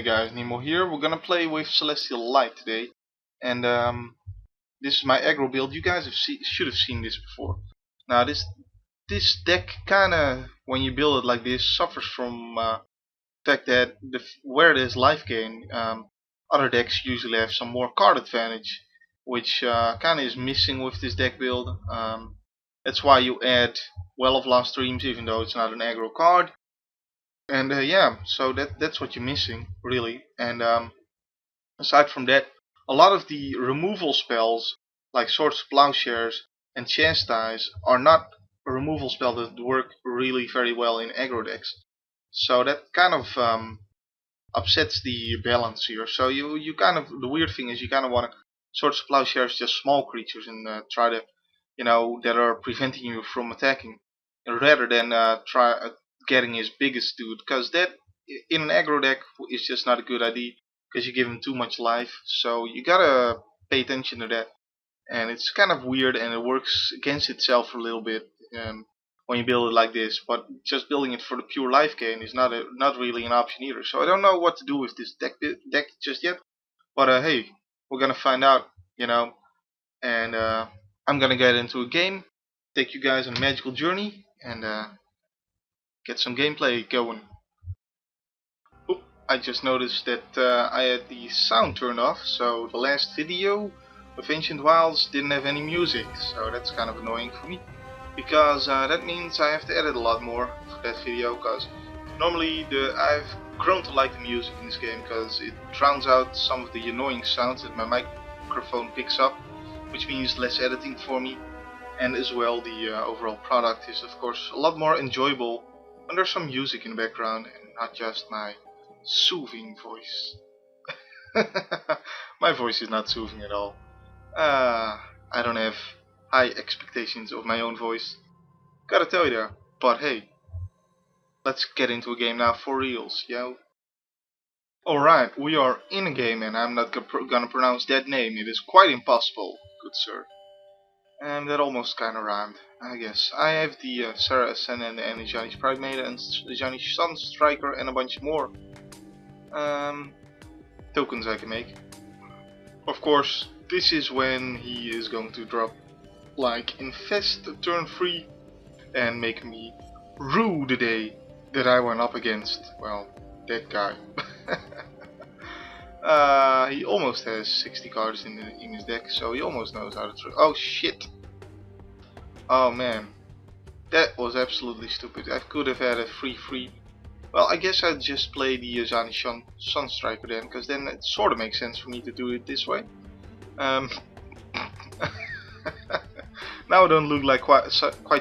Hey guys, Nemo here. We're gonna play with Celestial Light today, and this is my aggro build. You guys should have seen this before. Now this deck kinda, when you build it like this, suffers from the fact that where there's life gain, other decks usually have some more card advantage, which kinda is missing with this deck build. That's why you add Well of Last Dreams, even though it's not an aggro card. And yeah, so that's what you're missing, really. And aside from that, a lot of the removal spells, like Swords of Plowshares and Chastise, are not a removal spell that work really very well in aggro decks. So that kind of upsets the balance here. So you kind of, the weird thing is you kind of want to Swords of Plowshares just small creatures and try to, that are preventing you from attacking, rather than try getting his biggest dude, because that in an aggro deck is just not a good idea, because you give him too much life. So you gotta pay attention to that, and it's kind of weird, and it works against itself a little bit when you build it like this. But just building it for the pure life gain is not really an option either. So I don't know what to do with this deck just yet, but hey, we're gonna find out, and I'm gonna get into a game, take you guys on a magical journey, and get some gameplay going. Oop, I just noticed that I had the sound turned off, so the last video of Ancient Wilds didn't have any music, so that's kind of annoying for me, because that means I have to edit a lot more for that video, because normally I've grown to like the music in this game, because it drowns out some of the annoying sounds that my microphone picks up, which means less editing for me, and as well the overall product is of course a lot more enjoyable when there's some music in the background and not just my soothing voice. My voice is not soothing at all. I don't have high expectations of my own voice, gotta tell you there. But hey, let's get into a game now for reals, yo. Alright, we are in a game, and I'm not gonna pronounce that name. It is quite impossible, good sir. And that almost kinda rhymed, I guess. I have the Sarah Ascendant and the Johnny's Pride Maiden and the Johnny's Sun Striker and a bunch more tokens I can make. Of course, this is when he is going to drop like Infest turn 3 and make me rue the day that I went up against, well, that guy. He almost has 60 cards in his deck, so he almost knows how to oh shit! Oh man, that was absolutely stupid. I could have had a 3-3. Well, I guess I'd just play the Zani Sun Striker then, because then it sort of makes sense for me to do it this way. Now I don't look like quite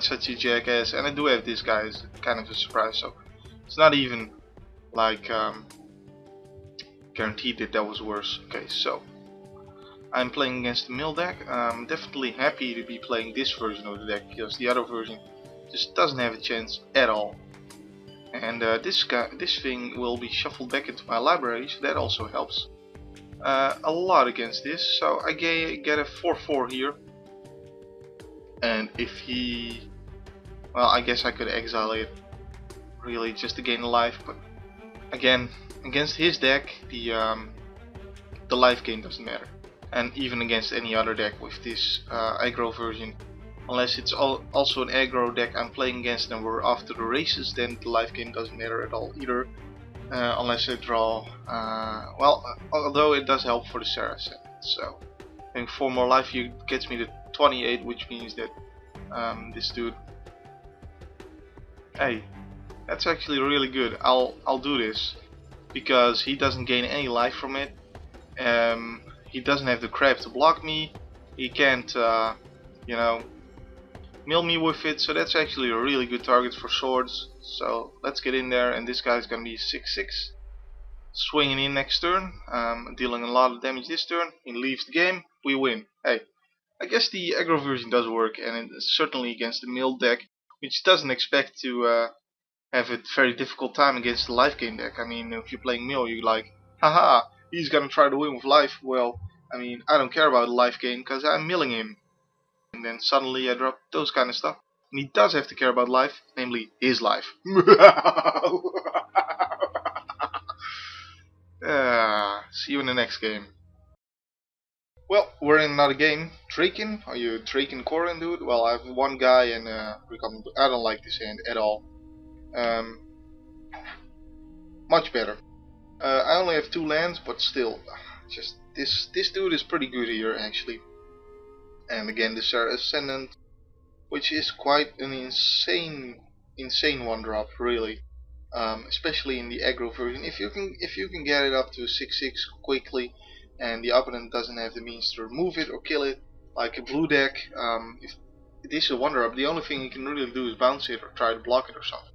such a jackass, and I do have this guy as kind of a surprise, so it's not even like guaranteed that was worse. Okay, so I'm playing against the mill deck. I'm definitely happy to be playing this version of the deck, because the other version just doesn't have a chance at all. And this thing will be shuffled back into my library, so that also helps a lot against this. So I get a 4/4 here, and if he, well, I guess I could exile it really just to gain a life, but again, against his deck the life gain doesn't matter, and even against any other deck with this aggro version, unless it's also an aggro deck I'm playing against and we're after the races, then the life gain doesn't matter at all either, unless I draw, well, although it does help for the Saracen. So having 4 more life here gets me to 28, which means that this dude, hey, that's actually really good. I'll do this, because he doesn't gain any life from it. He doesn't have the crap to block me. He can't, mill me with it. So that's actually a really good target for swords. So let's get in there, and this guy's gonna be 6/6, swinging in next turn, dealing a lot of damage this turn. He leaves the game. We win. Hey, I guess the aggro version does work, and it's certainly against the mill deck, which doesn't expect to have a very difficult time against the life gain deck. I mean, if you're playing mill, you're like, haha, he's gonna try to win with life. Well, I mean, I don't care about the life gain, because I'm milling him. And then suddenly I drop those kind of stuff. And he does have to care about life, namely his life. See you in the next game. Well, we're in another game. Draken? Are you Draken Korin, dude? Well, I have one guy and I don't like this hand at all. Much better. I only have 2 lands, but still, just this dude is pretty good here actually. And again, the Sarah Ascendant, which is quite an insane 1-drop, really. Especially in the aggro version. If you can get it up to 6/6 quickly, and the opponent doesn't have the means to remove it or kill it, like a blue deck, if it is a 1-drop, the only thing you can really do is bounce it or try to block it or something.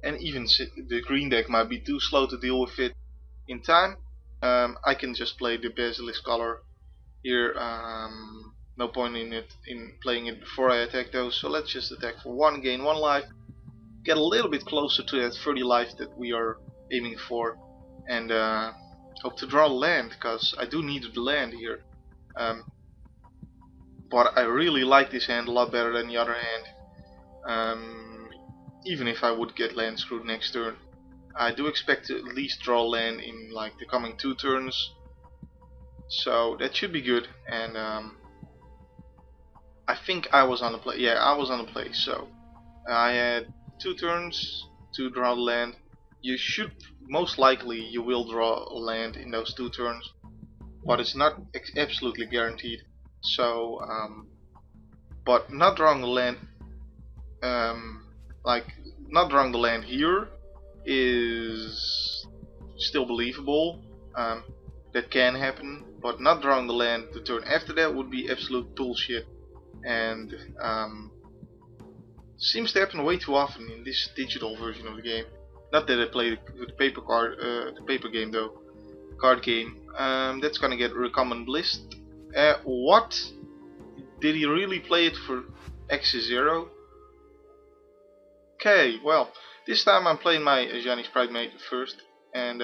And even the green deck might be too slow to deal with it in time. I can just play the Basilisk color here. No point in playing it before I attack those. So let's just attack for 1, gain 1 life, get a little bit closer to that 30 life that we are aiming for, and hope to draw land, because I do need the land here. But I really like this hand a lot better than the other hand. Even if I would get land screwed next turn, I do expect to at least draw land in like the coming 2 turns, so that should be good. And I think I was on the play. Yeah, I was on the play. So I had 2 turns to draw the land. You should, most likely you will draw a land in those 2 turns, but it's not absolutely guaranteed. So but not drawing the land, like not drawing the land here is still believable. That can happen, but not drawing the land the turn after that would be absolute bullshit, and seems to happen way too often in this digital version of the game. Not that I play the paper game though, card game. That's gonna get Recommend List. What? Did he really play it for X0? Okay, well, this time I'm playing my Ajani's Primate first, and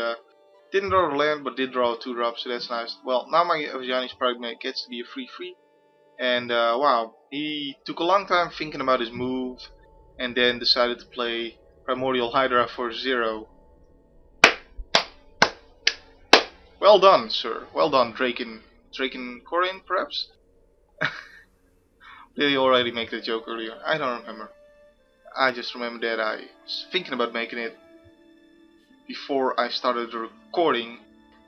didn't draw a land, but did draw a 2-drop, so that's nice. Well, now my Ajani's Primate gets to be a 3/3, and wow, he took a long time thinking about his move, and then decided to play Primordial Hydra for 0. Well done, sir. Well done, Draken Korin, perhaps? Did he already make that joke earlier? I don't remember. I just remember that I was thinking about making it before I started the recording,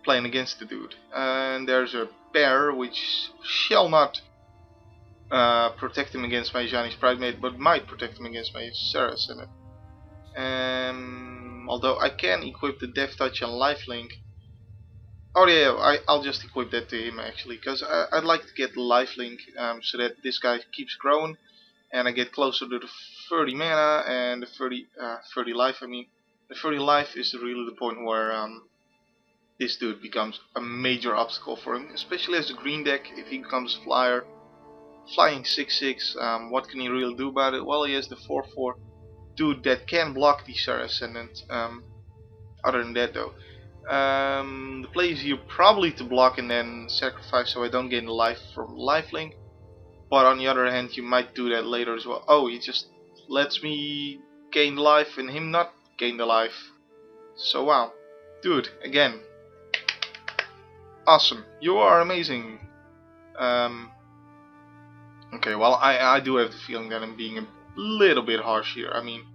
playing against the dude. And there's a bear which shall not protect him against my Ajani's Primate, but might protect him against my Sarah Ascendant. Although I can equip the Death Touch and Lifelink. Oh yeah, I'll just equip that to him actually, because I'd like to get the Lifelink so that this guy keeps growing, and I get closer to the 30 mana and the 30 life. I mean, the 30 life is really the point where this dude becomes a major obstacle for him, especially as a green deck. If he becomes a flyer, flying 6/6, what can he really do about it? Well, he has the 4/4 dude that can block the Sarah Ascendant. Other than that though, the play is here probably to block and then sacrifice so I don't gain the life from lifelink. But on the other hand, you might do that later as well. Oh, he just lets me gain the life and him not gain the life. So wow, dude, again, awesome. You are amazing. Okay, well, I do have the feeling that I'm being a little bit harsh here. I mean,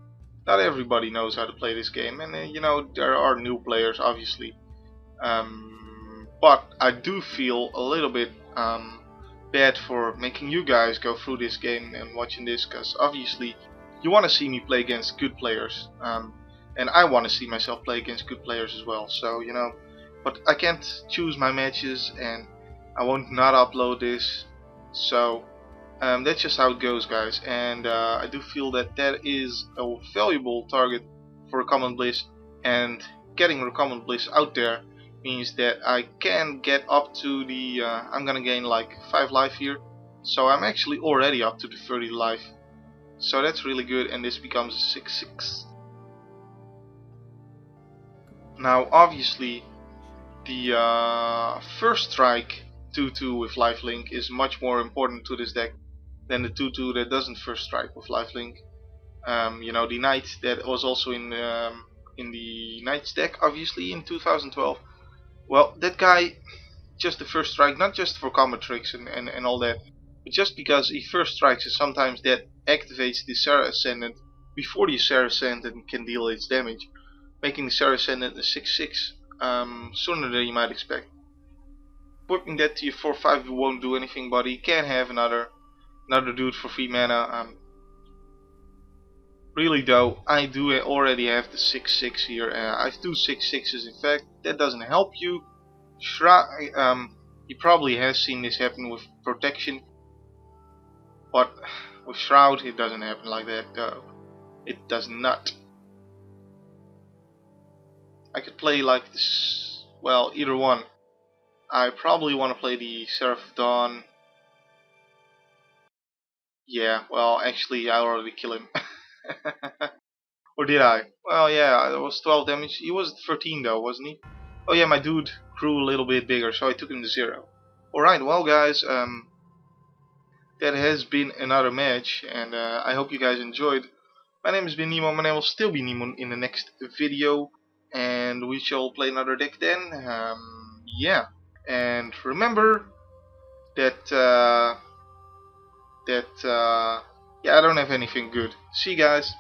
not everybody knows how to play this game, and you know, there are new players obviously, but I do feel a little bit bad for making you guys go through this game and watching this, because obviously you want to see me play against good players, and I want to see myself play against good players as well. So you know, but I can't choose my matches, and I won't not upload this, so that's just how it goes, guys. And I do feel that that is a valuable target for Recommend Bliss, and getting Recommend Bliss out there means that I can get up to the I'm gonna gain like 5 life here, so I'm actually already up to the 30 life, so that's really good, and this becomes a 6/6. Now obviously the first strike 2/2 with lifelink is much more important to this deck than the 2/2 that doesn't first strike with lifelink. You know, the knight that was also in the knight's deck obviously in 2012 Well, that guy, just the first strike, not just for combat tricks and all that, but just because he first strikes and sometimes that activates the Sarah Ascendant before the Sarah Ascendant can deal its damage, making the Sarah Ascendant a 6/6 sooner than you might expect. Whipping that to your 4/5 won't do anything, but he can have another dude for 3 mana. Really though, I do already have the 6/6 here. I have two 6/6s in fact. That doesn't help you. He probably has seen this happen with protection, but with Shroud it doesn't happen like that though. It does not. I could play like this, well, either one. I probably want to play the Seraph of Dawn. Yeah, well actually I already killed him. Or did I? Well yeah, that was 12 damage. He was 13 though, wasn't he? Oh yeah, my dude grew a little bit bigger, so I took him to 0. Alright, well guys, that has been another match, and I hope you guys enjoyed. My name has been Nemo, my name will still be Nemo in the next video, and we shall play another deck then. Yeah, and remember that, yeah, I don't have anything good. See you guys.